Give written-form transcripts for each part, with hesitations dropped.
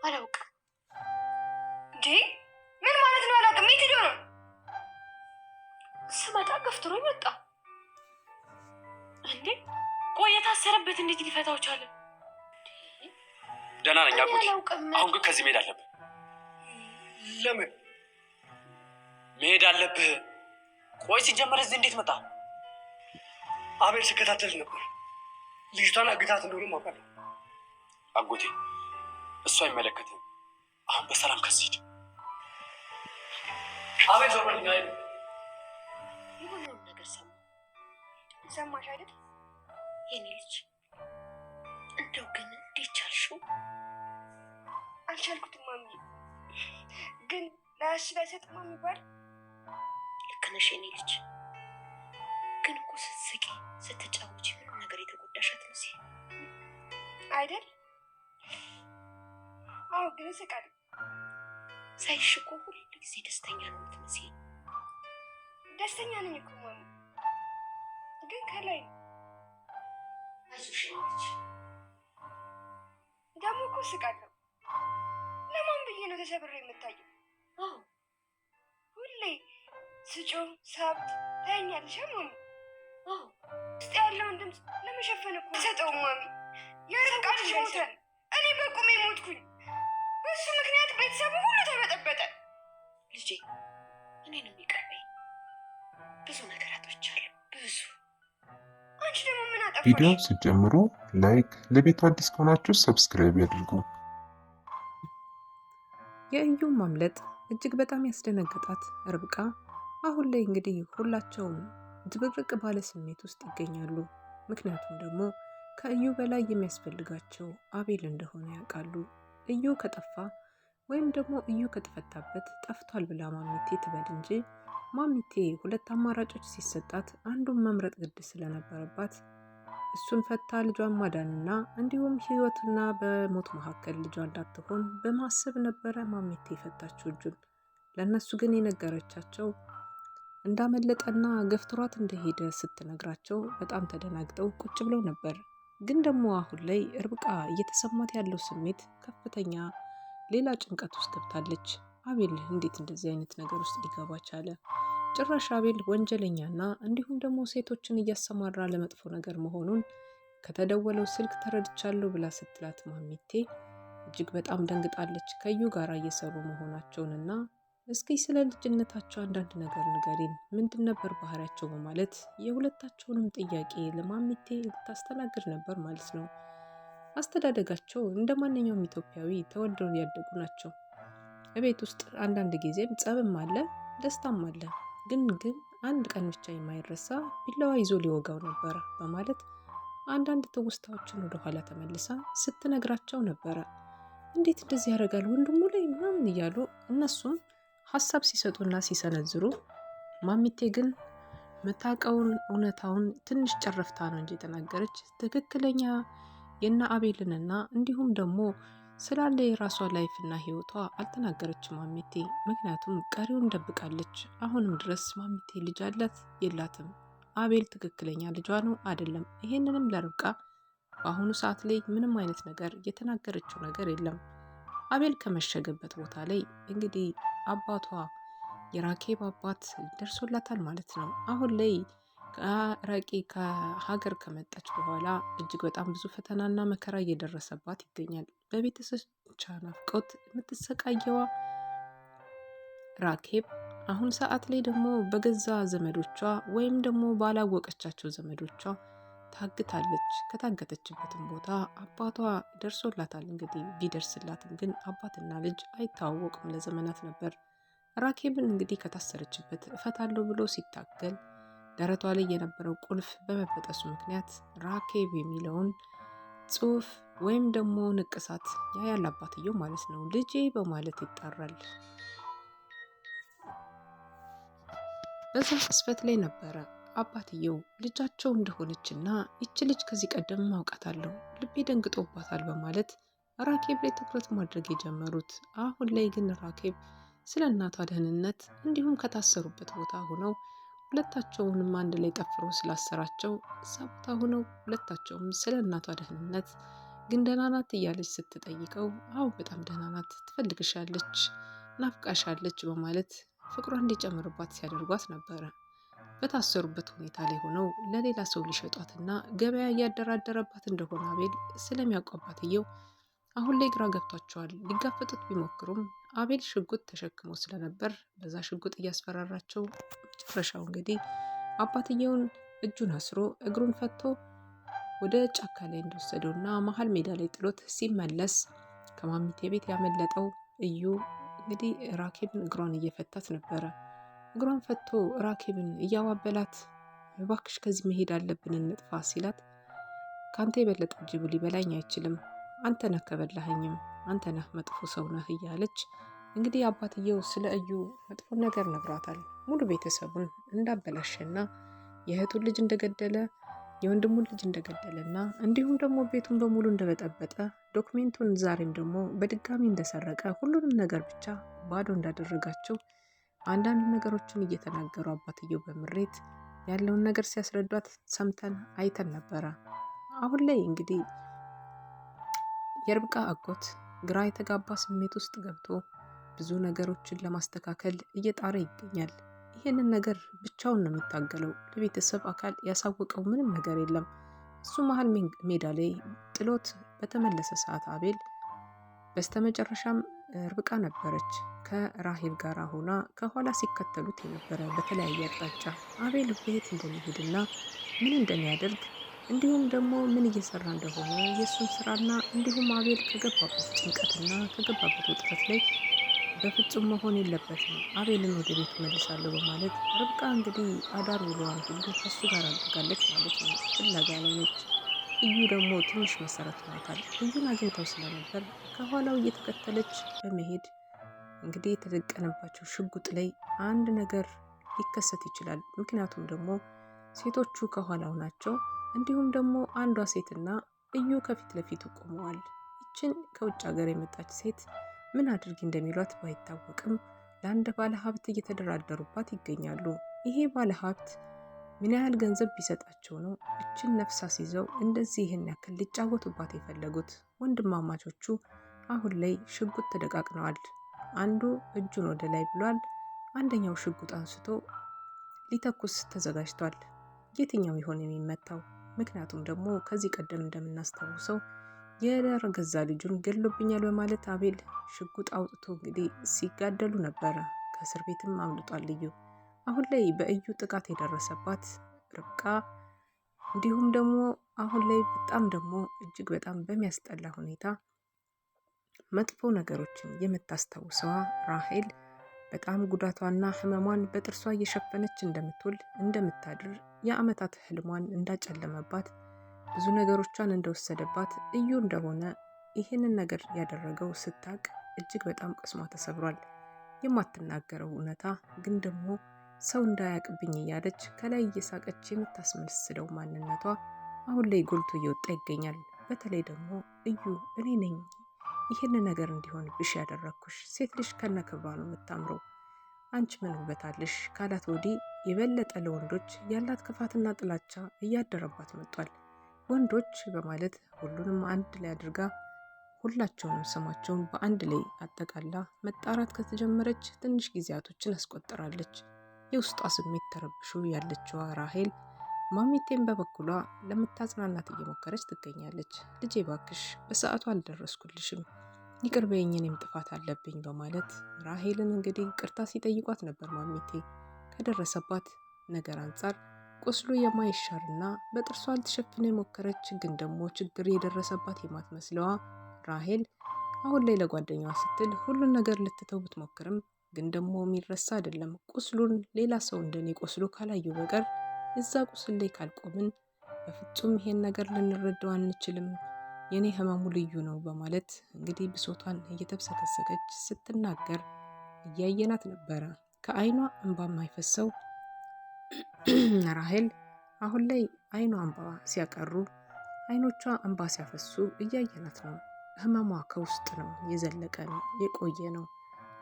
አላውቅም። እንዴ ምን ማለት ነው? አላውቅም። የት ሄዶ ነው? ስመጣ ገፍትሮኝ መጣ። እንዴ ቆይ የታሰረበት እንዴት ሊፈታው ቻለ? ደህና ነኝ አጎቴ። አሁን ግን ከዚህ መሄድ አለብህ። ለምን መሄድ አለብህ? ቆይ ሲጀመር እዚህ እንዴት መጣ? አቤል ስከታተል ነበር። ልጅቷን አግታት እንደሆነ ማውቃለሁ። አጎቴ እሱ አይመለከትም። አሁን በሰላም ከዚህ ሂድ። አቤል ዞርልኛ አይደል? የሆነውን ነገር ሰማሽ አይደል? የኔ ልጅ እንደው ግን እንዴት ቻልሽው? አልቻልኩትም ማሚ። ግን ለእሱ ላይ ሰጥማ የሚባል ልክ ነሽ የኔ ልጅ። ግን እኮ ስትስቂ ስትጫወቺ ምንም ነገር የተጎዳሽ አትመስይ አይደል? አዎ ግን እስቃለሁ። ሳይሽ እኮ ሁሉ ጊዜ ደስተኛ ነው የምትመስይ። ደስተኛ ነኝ እኮ ማሚ፣ ግን ከላይ አይዞሽ የኔ ልጅ። ደግሞ እኮ እስቃለሁ። ለማን ብዬ ነው ተሰብሬ የምታየው? አዎ ሁሌ ስጮህ ሳብት ታየኛለሽ ማሚ። አዎ ውስጥ ያለውን ድምፅ ለመሸፈን እኮ ሰጠው ማሚ። የርብቃ ልጅ ሞተ፣ እኔ በቁሜ ሞትኩኝ። በሱ ምክንያት ቤተሰቡ ሁሉ ተበጠበጠ። ልጄ እኔ ነው የሚቀርበኝ። ብዙ ነገራቶች አሉ ብዙ። አንቺ ደግሞ ምን አጠፋሽ? ቪዲዮ ስትጀምሩ ላይክ፣ ለቤቱ አዲስ ከሆናችሁ ሰብስክራይብ ያድርጉ። የእዩ ማምለጥ እጅግ በጣም ያስደነገጣት ርብቃ አሁን ላይ እንግዲህ ሁላቸውም ድብርቅ ባለ ስሜት ውስጥ ይገኛሉ። ምክንያቱም ደግሞ ከእዩ በላይ የሚያስፈልጋቸው አቤል እንደሆነ ያውቃሉ። እዩ ከጠፋ ወይም ደግሞ እዩ ከተፈታበት ጠፍቷል ብላ ማሚቴ ትበል እንጂ ማሚቴ ሁለት አማራጮች ሲሰጣት አንዱን መምረጥ ግድ ስለነበረባት እሱን ፈታ ልጇን ማዳንና እንዲሁም ህይወትና በሞት መካከል ልጇ እንዳትሆን በማሰብ ነበረ ማሚቴ የፈታችው እጁን። ለእነሱ ግን የነገረቻቸው እንዳመለጠና ገፍትሯት እንደሄደ ስትነግራቸው በጣም ተደናግጠው ቁጭ ብለው ነበር። ግን ደግሞ አሁን ላይ ርብቃ እየተሰማት ያለው ስሜት ከፍተኛ ሌላ ጭንቀት ውስጥ ገብታለች። አቤል እንዴት እንደዚህ አይነት ነገር ውስጥ ሊገባ ቻለ? ጭራሽ አቤል ወንጀለኛና እንዲሁም ደግሞ ሴቶችን እያሰማራ ለመጥፎ ነገር መሆኑን ከተደወለው ስልክ ተረድቻለሁ ብላ ስትላት ማሚቴ እጅግ በጣም ደንግጣለች። ከዩ ጋር እየሰሩ መሆናቸውንና እስኪ ስለ ልጅነታቸው አንዳንድ ነገር ንገሪን፣ ምንድን ነበር ባህሪያቸው በማለት የሁለታቸውንም ጥያቄ ለማሚቴ ልታስተናግድ ነበር ማለት ነው። አስተዳደጋቸው እንደ ማንኛውም ኢትዮጵያዊ ተወልደው ያደጉ ናቸው። በቤት ውስጥ አንዳንድ ጊዜም ጸብም አለ ደስታም አለ። ግን አንድ ቀን ብቻ የማይረሳ ቢላዋ ይዞ ሊወጋው ነበረ በማለት አንዳንድ ትውስታዎችን ወደኋላ ተመልሳ ስትነግራቸው ነበረ። እንዴት እንደዚህ ያደርጋል ወንድሙ ላይ ምናምን እያሉ እነሱም ሀሳብ ሲሰጡና ሲሰነዝሩ፣ ማሚቴ ግን መታቀውን እውነታውን ትንሽ ጨረፍታ ነው እንጂ የተናገረች ትክክለኛ የና አቤልንና እንዲሁም ደግሞ ስላለ የራሷ ላይፍና ህይወቷ አልተናገረችም ማሚቴ። ምክንያቱም ቀሪውን ደብቃለች። አሁንም ድረስ ማሚቴ ልጅ አላት የላትም፣ አቤል ትክክለኛ ልጇ ነው አይደለም፣ ይሄንንም ለርብቃ በአሁኑ ሰዓት ላይ ምንም አይነት ነገር የተናገረችው ነገር የለም። አቤል ከመሸገበት ቦታ ላይ እንግዲህ አባቷ የራኬብ አባት ደርሶላታል ማለት ነው። አሁን ላይ ረቂ ከሀገር ከመጣች በኋላ እጅግ በጣም ብዙ ፈተናና መከራ እየደረሰባት ይገኛል። በቤተሰቦቿ ናፍቆት የምትሰቃየዋ ራኬብ አሁን ሰዓት ላይ ደግሞ በገዛ ዘመዶቿ ወይም ደግሞ ባላወቀቻቸው ዘመዶቿ ታግታለች። ከታገተችበትም ቦታ አባቷ ደርሶላታል። እንግዲህ ቢደርስላትም ግን አባትና ልጅ አይተዋወቁም ለዘመናት ነበር። ራኬብን እንግዲህ ከታሰረችበት እፈታለሁ ብሎ ሲታገል ደረቷ ላይ የነበረው ቁልፍ በመበጠሱ ምክንያት ራኬብ የሚለውን ጽሑፍ ወይም ደግሞ ንቅሳት ያያል አባትየው ማለት ነው። ልጄ በማለት ይጣራል። በዛ ቅስፈት ላይ ነበረ አባትየው ልጃቸው እንደሆነችና ይች ልጅ ከዚህ ቀደም ማውቃታለሁ ልቤ ደንግጦባታል በማለት ራኬብ ላይ ትኩረት ማድረግ የጀመሩት። አሁን ላይ ግን ራኬብ ስለ እናቷ ደህንነት እንዲሁም ከታሰሩበት ቦታ ሆነው ሁለታቸውንም አንድ ላይ ጠፍሮ ስላሰራቸው እዛ ቦታ ሆነው ሁለታቸውም ስለ እናቷ ደህንነት ግን ደህና ናት እያለች ስትጠይቀው አዎ በጣም ደህና ናት፣ ትፈልግሻለች፣ ናፍቃሻለች በማለት ፍቅሯ እንዲጨምርባት ሲያደርጓት ነበረ። በታሰሩበት ሁኔታ ላይ ሆነው ለሌላ ሰው ሊሸጧትና ገበያ እያደራደረባት እንደሆነ አቤል ስለሚያውቅ አባትየው አሁን ላይ ግራ ገብቷቸዋል። ሊጋፈጡት ቢሞክሩም አቤል ሽጉጥ ተሸክሞ ስለነበር በዛ ሽጉጥ እያስፈራራቸው መጨረሻው እንግዲህ አባትየውን እጁን አስሮ እግሩን ፈቶ ወደ ጫካ ላይ እንደወሰደውና መሀል ሜዳ ላይ ጥሎት ሲመለስ ከማሚቴ ቤት ያመለጠው እዩ እንግዲህ ራኬብን እግሯን እየፈታት ነበረ። እግሯን ፈቶ ራኬብን እያባበላት እባክሽ ከዚህ መሄድ አለብን እንጥፋ ሲላት ካንተ የበለጠ ጅቡ ሊበላኝ አይችልም፣ አንተ ነህ ከበላኸኝም፣ አንተ ነህ መጥፎ ሰው ነህ እያለች እንግዲህ አባትየው ስለ እዩ መጥፎ ነገር ነግሯታል። ሙሉ ቤተሰቡን እንዳበላሸና የእህቱን ልጅ እንደገደለ የወንድሙን ልጅ እንደገደለና እንዲሁም ደግሞ ቤቱን በሙሉ እንደበጠበጠ ዶክሜንቱን ዛሬም ደግሞ በድጋሚ እንደሰረቀ ሁሉንም ነገር ብቻ ባዶ እንዳደረጋቸው አንዳንድ ነገሮችን እየተናገሩ አባትየው በምሬት ያለውን ነገር ሲያስረዷት ሰምተን አይተን ነበረ። አሁን ላይ እንግዲህ የርብቃ አጎት ግራ የተጋባ ስሜት ውስጥ ገብቶ ብዙ ነገሮችን ለማስተካከል እየጣረ ይገኛል። ይህንን ነገር ብቻውን ነው የሚታገለው። ለቤተሰብ አካል ያሳወቀው ምንም ነገር የለም። እሱ መሀል ሜዳ ላይ ጥሎት በተመለሰ ሰዓት አቤል በስተመጨረሻም ርብቃ ነበረች ከራሄል ጋር ሆና ከኋላ ሲከተሉት የነበረ በተለያየ አቅጣጫ አቤል በየት እንደሚሄድና ምን እንደሚያደርግ እንዲሁም ደግሞ ምን እየሰራ እንደሆነ የእሱን ስራና እንዲሁም አቤል ከገባበት ጭንቀትና ከገባበት ውጥረት ላይ በፍጹም መሆን የለበትም፣ አቤልን ወደ ቤት መልሳለሁ በማለት ርብቃ እንግዲህ አዳር ውሏን ሁሉ ከሱ ጋር አድርጋለች ማለት ነው። ፍለጋ ላይ ነች። እዩ ደግሞ ትንሽ መሰረት ሆኗታል። እዩን አግኝተው ስለነበር ከኋላው እየተከተለች በመሄድ እንግዲህ የተደቀነባቸው ሽጉጥ ላይ አንድ ነገር ሊከሰት ይችላል። ምክንያቱም ደግሞ ሴቶቹ ከኋላው ናቸው። እንዲሁም ደግሞ አንዷ ሴትና እዩ ከፊት ለፊቱ ቆመዋል። ይችን ከውጭ ሀገር የመጣች ሴት ምን አድርጊ እንደሚሏት ባይታወቅም ለአንድ ባለ ሀብት እየተደራደሩባት ይገኛሉ። ይሄ ባለ ሀብት ምን ያህል ገንዘብ ቢሰጣቸው ነው እችን ነፍሳስ ይዘው እንደዚህ ይህን ያክል ሊጫወቱባት የፈለጉት? ወንድማማቾቹ አሁን ላይ ሽጉጥ ተደቃቅነዋል። አንዱ እጁን ወደ ላይ ብሏል። አንደኛው ሽጉጥ አንስቶ ሊተኩስ ተዘጋጅቷል። የትኛው ይሆን የሚመታው? ምክንያቱም ደግሞ ከዚህ ቀደም እንደምናስታውሰው የገዛ ልጁን ገድሎብኛል በማለት አቤል ሽጉጥ አውጥቶ እንግዲህ ሲጋደሉ ነበረ። ከእስር ቤትም አምልጧል እዩ። አሁን ላይ በእዩ ጥቃት የደረሰባት ርብቃ እንዲሁም ደግሞ አሁን ላይ በጣም ደግሞ እጅግ በጣም በሚያስጠላ ሁኔታ መጥፎ ነገሮችን የምታስታውሰዋ ራሄል በጣም ጉዳቷና ህመሟን በጥርሷ እየሸፈነች እንደምትውል እንደምታድር የአመታት ህልሟን እንዳጨለመባት ብዙ ነገሮቿን እንደወሰደባት እዩ እንደሆነ ይህንን ነገር ያደረገው ስታቅ እጅግ በጣም ቅስሟ ተሰብሯል። የማትናገረው እውነታ ግን ደግሞ ሰው እንዳያቅብኝ እያለች ከላይ እየሳቀች የምታስመስለው ማንነቷ አሁን ላይ ጎልቶ እየወጣ ይገኛል። በተለይ ደግሞ እዩ እኔ ነኝ ይህን ነገር እንዲሆን ብሽ ያደረግኩሽ፣ ሴት ልጅ ከነ ክብሯ ነው የምታምረው፣ አንቺ ምን ውበት አለሽ ካላት ወዲህ የበለጠ ለወንዶች ያላት ክፋትና ጥላቻ እያደረባት መጥቷል። ወንዶች በማለት ሁሉንም አንድ ላይ አድርጋ ሁላቸውንም ስማቸውን በአንድ ላይ አጠቃላ መጣራት ከተጀመረች ትንሽ ጊዜያቶችን አስቆጥራለች። የውስጧ ስሜት ተረብሾ ያለችዋ ራሄል ማሚቴን በበኩሏ ለምታጽናናት እየሞከረች ትገኛለች። ልጄ ባክሽ በሰዓቱ አልደረስኩልሽም፣ ይቅር በይኝ፣ እኔም ጥፋት አለብኝ በማለት ራሄልን እንግዲህ ቅርታ ሲጠይቋት ነበር። ማሚቴ ከደረሰባት ነገር አንጻር ቁስሉ የማይሻርና በጥርሷ ልትሸፍነ የሞከረች ግን ደግሞ ችግር የደረሰባት የማትመስለዋ ራሄል አሁን ላይ ለጓደኛዋ ስትል ሁሉን ነገር ልትተው ብትሞክርም ግን ደግሞ የሚረሳ አይደለም። ቁስሉን ሌላ ሰው እንደኔ ቆስሎ ካላዩ በቀር እዛ ቁስል ላይ ካልቆምን በፍጹም ይሄን ነገር ልንረዳው አንችልም፣ የኔ ህመሙ ልዩ ነው በማለት እንግዲህ ብሶቷን እየተብሰከሰከች ስትናገር እያየናት ነበረ። ከአይኗ እንባ የማይፈሰው ራሄል አሁን ላይ አይኗ እንባ ሲያቀሩ፣ አይኖቿ እንባ ሲያፈሱ እያየናት ነው። ህመሟ ከውስጥ ነው፣ የዘለቀ ነው፣ የቆየ ነው።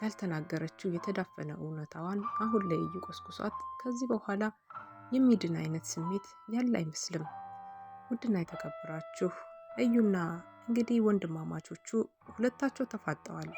ያልተናገረችው የተዳፈነ እውነታዋን አሁን ላይ እየቆስቁሷት ከዚህ በኋላ የሚድን አይነት ስሜት ያለ አይመስልም። ውድና የተከበራችሁ እዩና እንግዲህ ወንድማማቾቹ ሁለታቸው ተፋጠዋል።